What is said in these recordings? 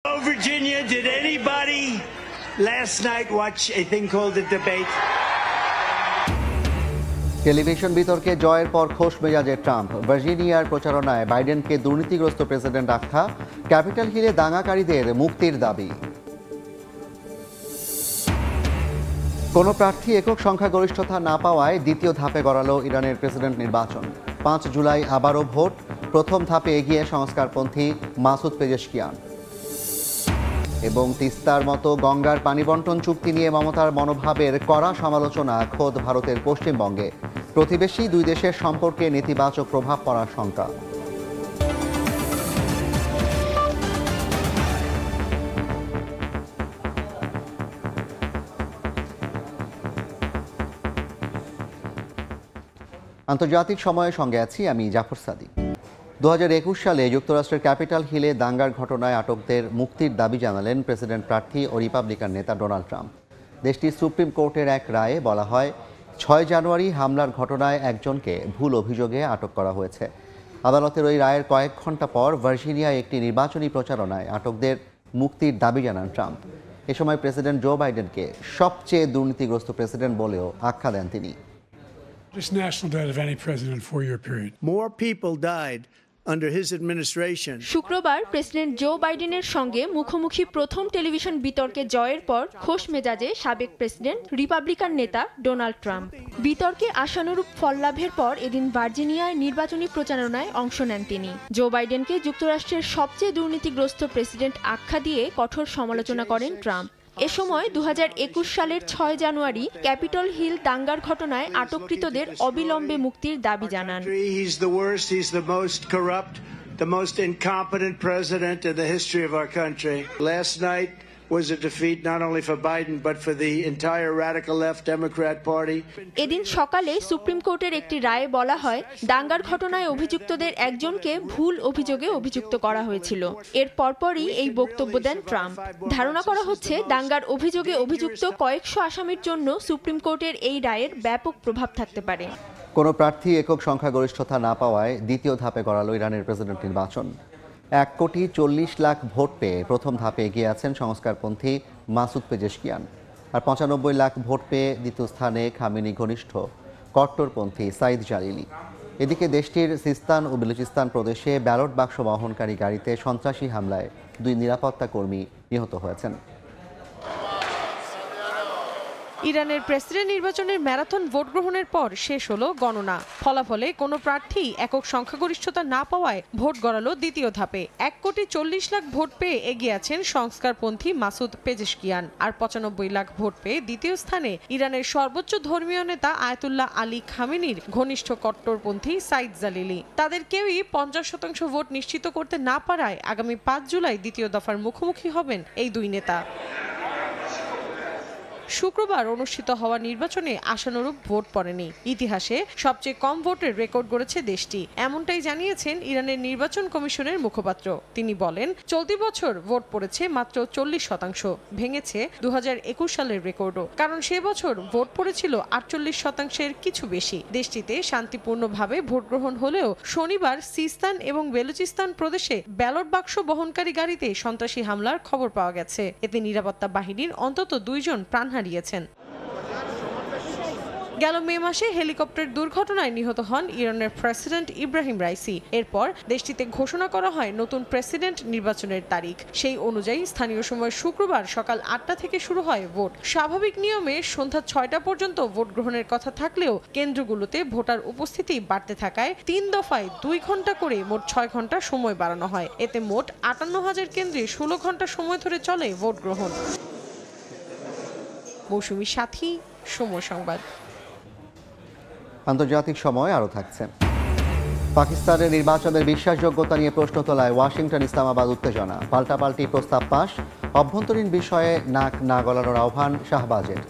Oh, Virginia, did anybody last night watch a thing called The Debate? Television বিতর্কে জয়ের পর খোশ মেজাজে Trump. ভার্জিনিয়ার প্রচারণায় বাইডেনকে দুর্নীতিগ্রস্ত প্রেসিডেন্ট আখ্যা, ক্যাপিটাল হিলে দাঙ্গাকারীদের মুক্তির দাবি। কোনো প্রার্থী একক সংখ্যাগরিষ্ঠতা না পাওয়ায় দ্বিতীয় ধাপে গড়ালো ইরানের প্রেসিডেন্ট নির্বাচন। 5 জুলাই আবারও ভোট, প্রথম ধাপে এগিয়ে সংস্কারপন্থী মাসুদ পেজেশকিয়ান। এবং তিস্তার মতো গঙ্গার পানি বন্টন চুক্তি নিয়ে মমতার মনোভাবের কড়া সমালোচনা খোদ ভারতের পশ্চিমবঙ্গে। প্রতিবেশী দুই দেশের সম্পর্কে নেতিবাচক প্রভাব পড়ার শঙ্কা। আন্তর্জাতিক সময়ের সঙ্গে আছি আমি জাফর সাদিক। 2021 সালে যুক্তরাষ্ট্রের ক্যাপিটাল হিলে দাঙ্গার ঘটনায় আটকদের মুক্তির দাবি জানালেন প্রেসিডেন্ট প্রার্থী ও রিপাবলিকান নেতা ডোনাল্ড ট্রাম্প। দেশটির সুপ্রিম কোর্টের এক রায়ে বলা হয়, 6 জানুয়ারি হামলার ঘটনায় একজনকে ভুল অভিযোগে আটক করা হয়েছে। আদালতের ওই রায়ের কয়েক ঘন্টা পর ভার্জিনিয়ায় একটি নির্বাচনী প্রচারণায় আটকদের মুক্তির দাবি জানান ট্রাম্প। এ সময় প্রেসিডেন্ট জো বাইডেনকে সবচেয়ে দুর্নীতিগ্রস্ত প্রেসিডেন্ট বলেও আখ্যা দেন তিনি। National debt of any president in a 4-year period. More people died under his administration. শুক্রবার প্রেসিডেন্ট জো বাইডেনের সঙ্গে মুখোমুখি প্রথম টেলিভিশন বিতর্কে জয়ের পর খোশ মেজাজে সাবেক প্রেসিডেন্ট রিপাবলিকান নেতা ডোনাল্ড ট্রাম্প। বিতর্কে আশানুরূপ ফল লাভের পর এদিন ভার্জিনিয়ায় নির্বাচনী প্রচারণায় অংশ নেন তিনি। জো বাইডেনকে যুক্তরাষ্ট্রের সবচেয়ে দুর্নীতিগ্রস্ত প্রেসিডেন্ট আখ্যা দিয়ে কঠোর সমালোচনা করেন ট্রাম্প। এ সময় 2021 সালের 6 জানুয়ারি ক্যাপিটল হিল দাঙ্গার ঘটনায় আটককৃতদের অবিলম্বে মুক্তির দাবি জানান। He's the worst, he's the most corrupt, the most incompetent president in the history of our country. Last night was a defeat not only for Biden but for the entire radical left Democrat Party. এদিন সকালে supreme কোর্টের একটি রায়ে বলা হয়, দাঙ্গার ঘটনায় অভিযুক্তদের একজনকে ভুল অভিযোগে অভিযুক্ত করা হয়েছিল। এর পরপরই এই বক্তব্য দেন ট্রাম্প। ধারণা করা হচ্ছে দাঙ্গার অভিযোগে অভিযুক্ত কয়েকশো আসামির জন্য সুপ্রিম কোর্টের এই রায়ের ব্যাপক প্রভাব থাকতে পারে। কোনো প্রার্থী একক সংখ্যাগরিষ্ঠতা না পাওয়ায় দ্বিতীয় ধাপে গড়ালো ইরানের প্রেসিডেন্ট নির্বাচন। 1,40,00,000 ভোট পেয়ে প্রথম ধাপে এগিয়ে আছেন সংস্কারপন্থী মাসুদ পেজেশকিয়ান। আর 95 লাখ ভোট পেয়ে দ্বিতীয় স্থানে খামেনি ঘনিষ্ঠ কট্টরপন্থী সাইদ জালিলি। এদিকে দেশটির সিস্তান ও বেলুচিস্তান প্রদেশে ব্যালট বাক্স বহনকারী গাড়িতে সন্ত্রাসী হামলায় 2 নিরাপত্তা কর্মী নিহত হয়েছেন। ইরানের প্রেসিডেন্ট নির্বাচনের ম্যারাথন ভোট গ্রহণের পর শেষ হলো গণনা। ফলাফলে কোনো প্রার্থী একক সংখ্যাগরিষ্ঠতা না পাওয়ায় ভোট গড়ালো দ্বিতীয় ধাপে। 1,40,00,000 ভোট পেয়ে এগিয়ে আছেন সংস্কারপন্থী মাসুদ পেজেশকিয়ান। আর 95 লাখ ভোট পেয়ে দ্বিতীয় স্থানে ইরানের সর্বোচ্চ ধর্মীয় নেতা আয়াতুল্লাহ আলী খামেনির ঘনিষ্ঠ কট্টরপন্থী সাইদ জালিলি। তাদের কেউই 50% ভোট নিশ্চিত করতে না পারায় আগামী 5 জুলাই দ্বিতীয় দফার মুখোমুখি হবেন এই দুই নেতা। শুক্রবার অনুষ্ঠিত হওয়া নির্বাচনে আশানুরূপ ভোট পড়েনি। ইতিহাসে সবচেয়ে কম ভোটের রেকর্ড গড়েছে দেশটি, এমনটাই জানিয়েছেন ইরানের নির্বাচন কমিশনের মুখপাত্র। তিনি বলেন, চলতি বছর ভোট পড়েছে মাত্র 40%, ভেঙেছে 2021 সালের রেকর্ডও। কারণ সে বছর ভোট পড়েছিল 48%-এর কিছু বেশি। দেশটিতে শান্তিপূর্ণভাবে ভোট গ্রহণ হলেও শনিবার সিস্তান এবং বেলুচিস্তান প্রদেশে ব্যালট বাক্স বহনকারী গাড়িতে সন্ত্রাসী হামলার খবর পাওয়া গেছে। এতে নিরাপত্তা বাহিনীর অন্তত 2 জন প্রাণ হারিয়েছেন। গেল মে মাসে হেলিকপ্টার দুর্ঘটনায় নিহত হন ইরানের প্রেসিডেন্ট ইব্রাহিম রাইসি। এরপর দেশটিতে ঘোষণা করা হয় নতুন প্রেসিডেন্ট নির্বাচনের তারিখ। সেই অনুযায়ী স্থানীয় সময় শুক্রবার সকাল 8টা থেকে শুরু হয় ভোট। স্বাভাবিক নিয়মে সন্ধ্যা 6টা পর্যন্ত ভোট গ্রহণের কথা থাকলেও কেন্দ্রগুলোতে ভোটার উপস্থিতি বাড়তে থাকায় 3 দফায় 2 ঘন্টা করে মোট 6 ঘন্টা সময় বাড়ানো হয়। এতে মোট 58,000 কেন্দ্রে 16 ঘন্টা সময় ধরে চলে ভোট গ্রহণ। মৌসুমী সাথী, সময় সংবাদ। আন্তর্জাতিক সময় আরও থাকছে। পাকিস্তানের নির্বাচনের বিশ্বাসযোগ্যতা নিয়ে প্রশ্ন তোলায় ওয়াশিংটন ইসলামাবাদ উত্তেজনা, পাল্টাপাল্টি প্রস্তাব পাশ, অভ্যন্তরীণ বিষয়ে নাক না গলানোর আহ্বান শাহবাজের।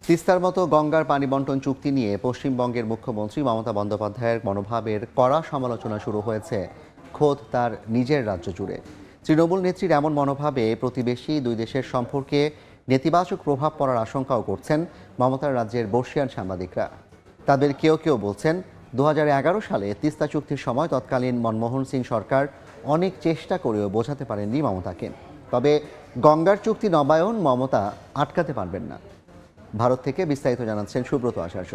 তিস্তার মতো গঙ্গার পানি বন্টন চুক্তি নিয়ে পশ্চিমবঙ্গের মুখ্যমন্ত্রী মমতা বন্দ্যোপাধ্যায়ের মনোভাবের কড়া সমালোচনা শুরু হয়েছে খোদ তার নিজের রাজ্য জুড়ে। তৃণমূল নেত্রীর এমন মনোভাবে প্রতিবেশী দুই দেশের সম্পর্কে নেতিবাচক প্রভাব পড়ার আশঙ্কাও করছেন মমতার রাজ্যের বর্ষিয়ান সাংবাদিকরা। তাদের কেউ কেউ বলছেন 2011 সালে তিস্তা চুক্তির সময় তৎকালীন মনমোহন সিং সরকার অনেক চেষ্টা করেও বোঝাতে পারেননি মমতাকে। তবে গঙ্গার চুক্তি নবায়ন মমতা আটকাতে পারবেন না। ভারত থেকে বিস্তারিত জানাচ্ছেন সুব্রত আচার্য।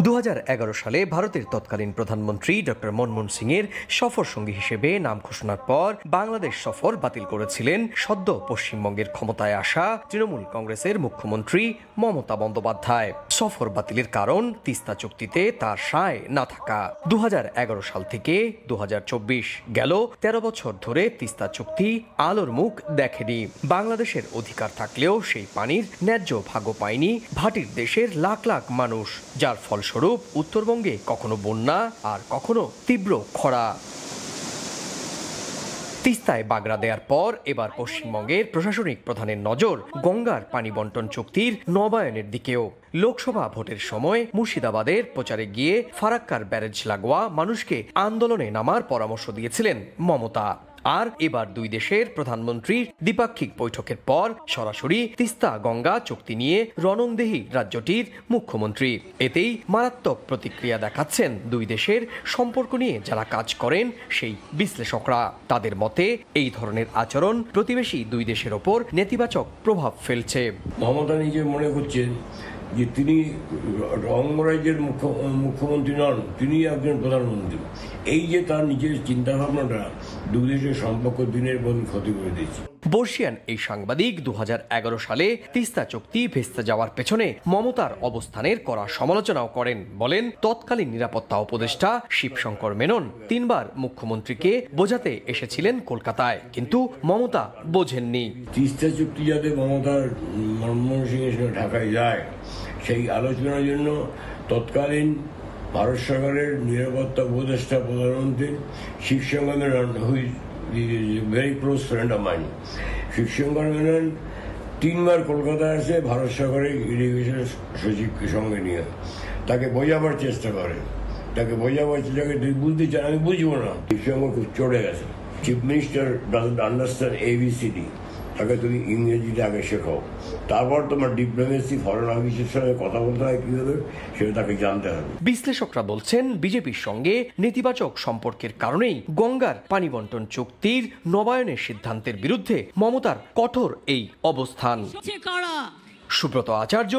2011 সালে ভারতের তৎকালীন প্রধানমন্ত্রী ডক্টর মনমোহন সিংয়ের সফর সঙ্গী হিসেবে নাম ঘোষণার পর বাংলাদেশ সফর বাতিল করেছিলেন সদ্য পশ্চিমবঙ্গের ক্ষমতায় আসা তৃণমূল কংগ্রেসের মুখ্যমন্ত্রী মমতা বন্দ্যোপাধ্যায়। সফর বাতিলের কারণ তিস্তা চুক্তিতে তার সায় না থাকা। 2011 সাল থেকে 2024 গেল 13 বছর ধরে তিস্তা চুক্তি আলোর মুখ দেখেনি। বাংলাদেশের অধিকার থাকলেও সেই পানির ন্যায্য ভাগও পায়নি ভাটির দেশের লাখ লাখ মানুষ, যার ফলস্বরূপ উত্তরবঙ্গে কখনো বন্যা আর কখনো তীব্র খরা। তিস্তায় বাগড়া দেওয়ার পর এবার পশ্চিমবঙ্গের প্রশাসনিক প্রধানের নজর গঙ্গার পানি বন্টন চুক্তির নবায়নের দিকেও। লোকসভা ভোটের সময় মুর্শিদাবাদের প্রচারে গিয়ে ফারাক্কার ব্যারেজ লাগোয়া মানুষকে আন্দোলনে নামার পরামর্শ দিয়েছিলেন মমতা। আর এবার দুই দেশের প্রধানমন্ত্রীর দ্বিপাক্ষিক বৈঠকের পর সরাসরি তিস্তা গঙ্গা চুক্তি নিয়ে রণংদেহী রাজ্যটির মুখ্যমন্ত্রী। এতেই মারাত্মক প্রতিক্রিয়া দেখাচ্ছেন দুই দেশের সম্পর্ক নিয়ে যারা কাজ করেন সেই বিশ্লেষকরা। তাদের মতে এই ধরনের আচরণ প্রতিবেশী দুই দেশের ওপর নেতিবাচক প্রভাব ফেলছে। মমতা নিজে মনে করছেন যে তিনি অঙ্গরাজ্যের মুখ্যমন্ত্রী নন, তিনি একজন প্রধানমন্ত্রী। এই যে তার নিজের চিন্তাভাবনাটা দুই দেশের সম্পর্ক দিনের পর ক্ষতি করে দিচ্ছে। বর্ষিয়ান এই সাংবাদিক 2011 সালে তিস্তা চুক্তি ভেস্তে যাওয়ার পেছনে মমতার অবস্থানের কড়া সমালোচনাও করেন। বলেন, তৎকালীন নিরাপত্তা উপদেষ্টা শিবশঙ্কর মেনন 3 বার মুখ্যমন্ত্রীকে বোঝাতে এসেছিলেন কলকাতায়, কিন্তু মমতা বোঝেননি। তিস্তা চুক্তি যাতে মমতার মনমোহন সিংয়ের সঙ্গে ঢাকায় যায়, সেই আলোচনার জন্য তৎকালীন ভারত সরকারের নিরাপত্তা উপদেষ্টা প্রধানমন্ত্রী Shivshankar Menon, who's very close friend of mine, Shivshankar Menon 3 বার কলকাতায় আসে ভারত সরকারের ইরিগেশন সচিবকে সঙ্গে নিয়ে তাকে বোঝাবার চেষ্টা করে। তুই বুঝতে চান, আমি বুঝবো না। শিবশঙ্কর খুব চড়ে গেছে। Chief minister doesn't understand ABCD, তাকে তুমি ইংরেজিতে আগে শেখাও, তারপর তোমার ডিপ্লোমেসি ফরেন অফিসের সঙ্গে কথা বলতে হয় কিভাবে সেটা তাকে জানতে হবে। বিশ্লেষকরা বলছেন, বিজেপির সঙ্গে নেতিবাচক সম্পর্কের কারণেই গঙ্গার পানি বন্টন চুক্তির নবায়নের সিদ্ধান্তের বিরুদ্ধে মমতার কঠোর এই অবস্থান। সুব্রত আচার্য,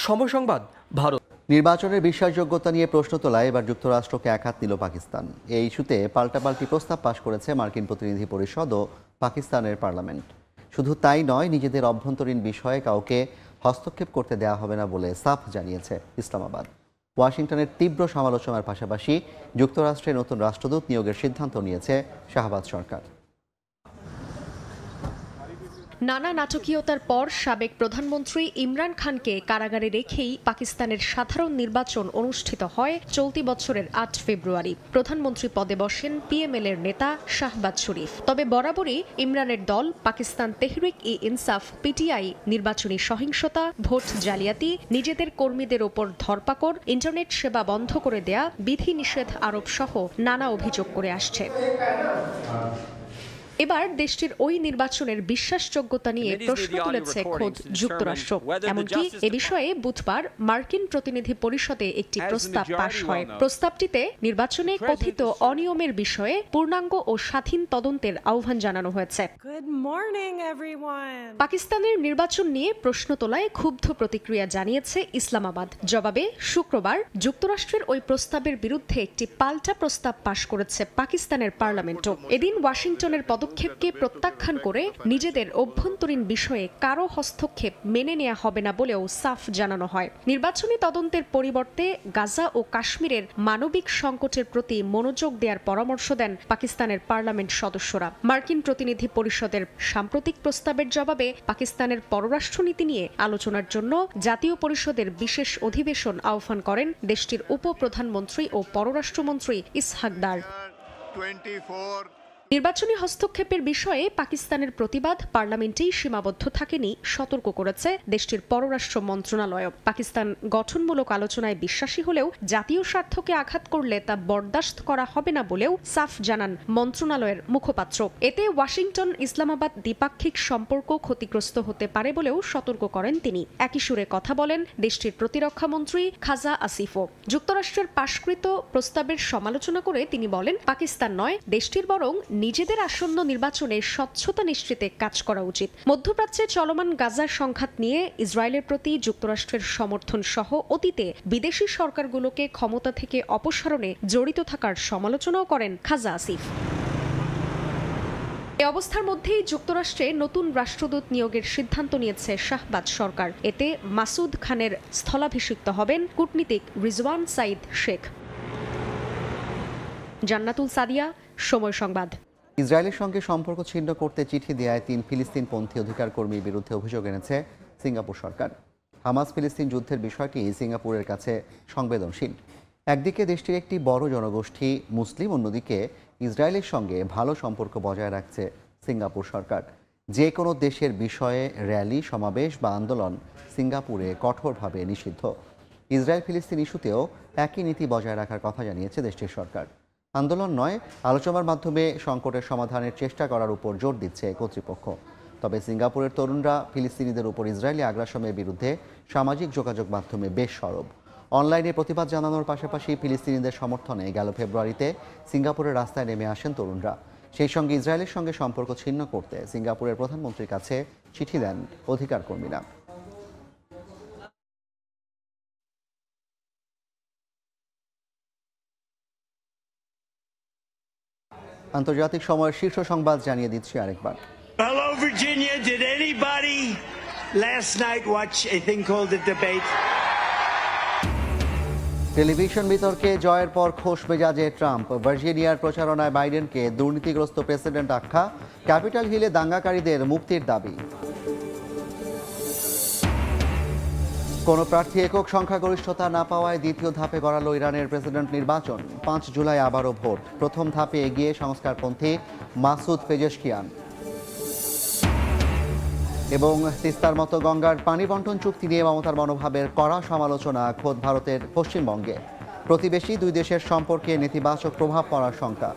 সময় সংবাদ, ভারত। নির্বাচনের বিশ্বাসযোগ্যতা নিয়ে প্রশ্ন তোলায় এবার যুক্তরাষ্ট্রকে একহাত নিল পাকিস্তান। এই ইস্যুতে পাল্টাপাল্টি প্রস্তাব পাশ করেছে মার্কিন প্রতিনিধি পরিষদ ও পাকিস্তানের পার্লামেন্ট। শুধু তাই নয়, নিজেদের অভ্যন্তরীণ বিষয়ে কাউকে হস্তক্ষেপ করতে দেওয়া হবে না বলে সাফ জানিয়েছে ইসলামাবাদ। ওয়াশিংটনের তীব্র সমালোচনার পাশাপাশি যুক্তরাষ্ট্রের নতুন রাষ্ট্রদূত নিয়োগের সিদ্ধান্ত নিয়েছে শাহবাজ সরকার। নানা নাটকীয়তার পর সাবেক প্রধানমন্ত্রী ইমরান খানকে কারাগারে রেখেই পাকিস্তানের সাধারণ নির্বাচন অনুষ্ঠিত হয় চলতি বছরের 8 ফেব্রুয়ারি। প্রধানমন্ত্রী পদে বসেন PML এর নেতা শাহবাজ শরীফ। তবে বরাবরই ইমরানের দল পাকিস্তান তেহরিক-ই-ইনসাফ PTI নির্বাচনী সহিংসতা, ভোট জালিয়াতি, নিজেদের কর্মীদের ওপর ধরপাকড়, ইন্টারনেট সেবা বন্ধ করে দেয়া, বিধিনিষেধ আরোপ সহ নানা অভিযোগ করে আসছে। এবার দেশটির ওই নির্বাচনের বিশ্বাসযোগ্যতা নিয়ে প্রশ্ন তুলেছে খোদ যুক্তরাষ্ট্র। এমনকি এ বিষয়ে বুধবার মার্কিন প্রতিনিধি পরিষদে একটি প্রস্তাব পাশ হয়। প্রস্তাবটিতে নির্বাচনে কথিত অনিয়মের বিষয়ে পূর্ণাঙ্গ ও স্বাধীন তদন্তের আহ্বান জানানো হয়েছে। পাকিস্তানের নির্বাচন নিয়ে প্রশ্ন তোলায় ক্ষুব্ধ প্রতিক্রিয়া জানিয়েছে ইসলামাবাদ। জবাবে শুক্রবার যুক্তরাষ্ট্রের ওই প্রস্তাবের বিরুদ্ধে একটি পাল্টা প্রস্তাব পাশ করেছে পাকিস্তানের পার্লামেন্টও। এদিন ওয়াশিংটনের পদক্ষেপকে প্রত্যাখ্যান করে নিজেদের অভ্যন্তরীণ বিষয়ে কারো হস্তক্ষেপ মেনে নেওয়া হবে না বলেও সাফ জানানো হয়। নির্বাচনী তদন্তের পরিবর্তে গাজা ও কাশ্মীরের মানবিক সংকটের প্রতি মনোযোগ দেওয়ার পরামর্শ দেন পাকিস্তানের পার্লামেন্ট সদস্যরা। মার্কিন প্রতিনিধি পরিষদের সাম্প্রতিক প্রস্তাবের জবাবে পাকিস্তানের পররাষ্ট্রনীতি নিয়ে আলোচনার জন্য জাতীয় পরিষদের বিশেষ অধিবেশন আহ্বান করেন দেশটির উপপ্রধানমন্ত্রী ও পররাষ্ট্রমন্ত্রী ইসহাক দার। নির্বাচনী হস্তক্ষেপের বিষয়ে পাকিস্তানের প্রতিবাদ পার্লামেন্টেই সীমাবদ্ধ থাকেনি সতর্ক করেছে দেশটির পররাষ্ট্র মন্ত্রণালয়। পাকিস্তান গঠনমূলক আলোচনায় বিশ্বাসী হলেও জাতীয় স্বার্থকে আঘাত করলে তা বরদাস্ত করা হবে না বলেও সাফ জানান মন্ত্রণালয়ের মুখপাত্র। এতে ওয়াশিংটন ইসলামাবাদ দ্বিপাক্ষিক সম্পর্ক ক্ষতিগ্রস্ত হতে পারে বলেও সতর্ক করেন তিনি। একই সুরে কথা বলেন দেশটির প্রতিরক্ষা মন্ত্রী খাজা আসিফও। যুক্তরাষ্ট্রের পাশকৃত প্রস্তাবের সমালোচনা করে তিনি বলেন, পাকিস্তান নয়, দেশটির বরং নিজেদের আসন্ন নির্বাচনে স্বচ্ছতা নিশ্চিতে কাজ করা উচিত। মধ্যপ্রাচ্যে চলমান গাজার সংঘাত নিয়ে ইসরায়েলের প্রতি যুক্তরাষ্ট্রের সমর্থন সহ অতীতে বিদেশি সরকারগুলোকে ক্ষমতা থেকে অপসারণে জড়িত থাকার সমালোচনাও করেন খাজা আসিফ। এই অবস্থার মধ্যেই যুক্তরাষ্ট্রে নতুন রাষ্ট্রদূত নিয়োগের সিদ্ধান্ত নিয়েছে শাহবাজ সরকার। এতে মাসুদ খানের স্থলাভিষিক্ত হবেন কূটনীতিক রিজওয়ান সাইদ শেখ। জান্নাতুল সাদিয়া, সময় সংবাদ। ইসরায়েলের সঙ্গে সম্পর্ক ছিন্ন করতে চিঠি দেওয়ায় 3 ফিলিস্তিনপন্থী অধিকার কর্মীর বিরুদ্ধে অভিযোগ এনেছে সিঙ্গাপুর সরকার। হামাস ফিলিস্তিন যুদ্ধের বিষয়টি সিঙ্গাপুরের কাছে সংবেদনশীল। একদিকে দেশটির একটি বড় জনগোষ্ঠী মুসলিম, অন্যদিকে ইসরায়েলের সঙ্গে ভালো সম্পর্ক বজায় রাখছে সিঙ্গাপুর সরকার। যে কোনো দেশের বিষয়ে র্যালি, সমাবেশ বা আন্দোলন সিঙ্গাপুরে কঠোরভাবে নিষিদ্ধ। ইসরায়েল ফিলিস্তিন ইস্যুতেও একই নীতি বজায় রাখার কথা জানিয়েছে দেশটির সরকার। আন্দোলন নয়, আলোচনার মাধ্যমে সংকটের সমাধানের চেষ্টা করার উপর জোর দিচ্ছে কর্তৃপক্ষ। তবে সিঙ্গাপুরের তরুণরা ফিলিস্তিনিদের উপর ইসরায়েলি আগ্রাসনের বিরুদ্ধে সামাজিক যোগাযোগ মাধ্যমে বেশ সরব। অনলাইনে প্রতিবাদ জানানোর পাশাপাশি ফিলিস্তিনিদের সমর্থনে গেল ফেব্রুয়ারিতে সিঙ্গাপুরের রাস্তায় নেমে আসেন তরুণরা। সেই সঙ্গে ইসরায়েলের সঙ্গে সম্পর্ক ছিন্ন করতে সিঙ্গাপুরের প্রধানমন্ত্রীর কাছে চিঠি দেন অধিকার কর্মীরা। আন্তর্জাতিক সময়ের শীর্ষ সংবাদ জানিয়ে দিচ্ছি আরেকবার। Hello, Virginia. Did anybody last night watch a thing called The Debate? Television বিতর্কে জয়ের পর খোশ মেজাজে ট্রাম্প। ভার্জিনিয়ার প্রচারণায় বাইডেনকে দুর্নীতিগ্রস্ত প্রেসিডেন্ট আখ্যা। ক্যাপিটাল হিলে দাঙ্গাকারীদের মুক্তির দাবি। কোনো প্রার্থী একক সংখ্যাগরিষ্ঠতা না পাওয়ায় দ্বিতীয় ধাপে গড়ালো ইরানের প্রেসিডেন্ট নির্বাচন। 5 জুলাই আবারও ভোট। প্রথম ধাপে এগিয়ে সংস্কারপন্থী মাসুদ পেজেশকিয়ান। এবং তিস্তার মতো গঙ্গার পানি বন্টন চুক্তি নিয়ে মমতার মনোভাবের কড়া সমালোচনা খোদ ভারতের পশ্চিমবঙ্গে। প্রতিবেশী দুই দেশের সম্পর্কে নেতিবাচক প্রভাব পড়ার শঙ্কা।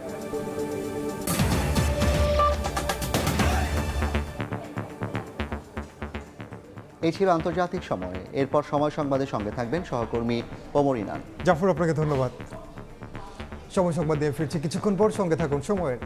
এই ছিল আন্তর্জাতিক সময়। এরপর সময় সংবাদের সঙ্গে থাকবেন সহকর্মী ওমর ইনান। জাফর, আপনাকে ধন্যবাদ। সময় সংবাদ দিয়ে ফিরছি কিছুক্ষণ পর, সঙ্গে থাকুন সময়ের।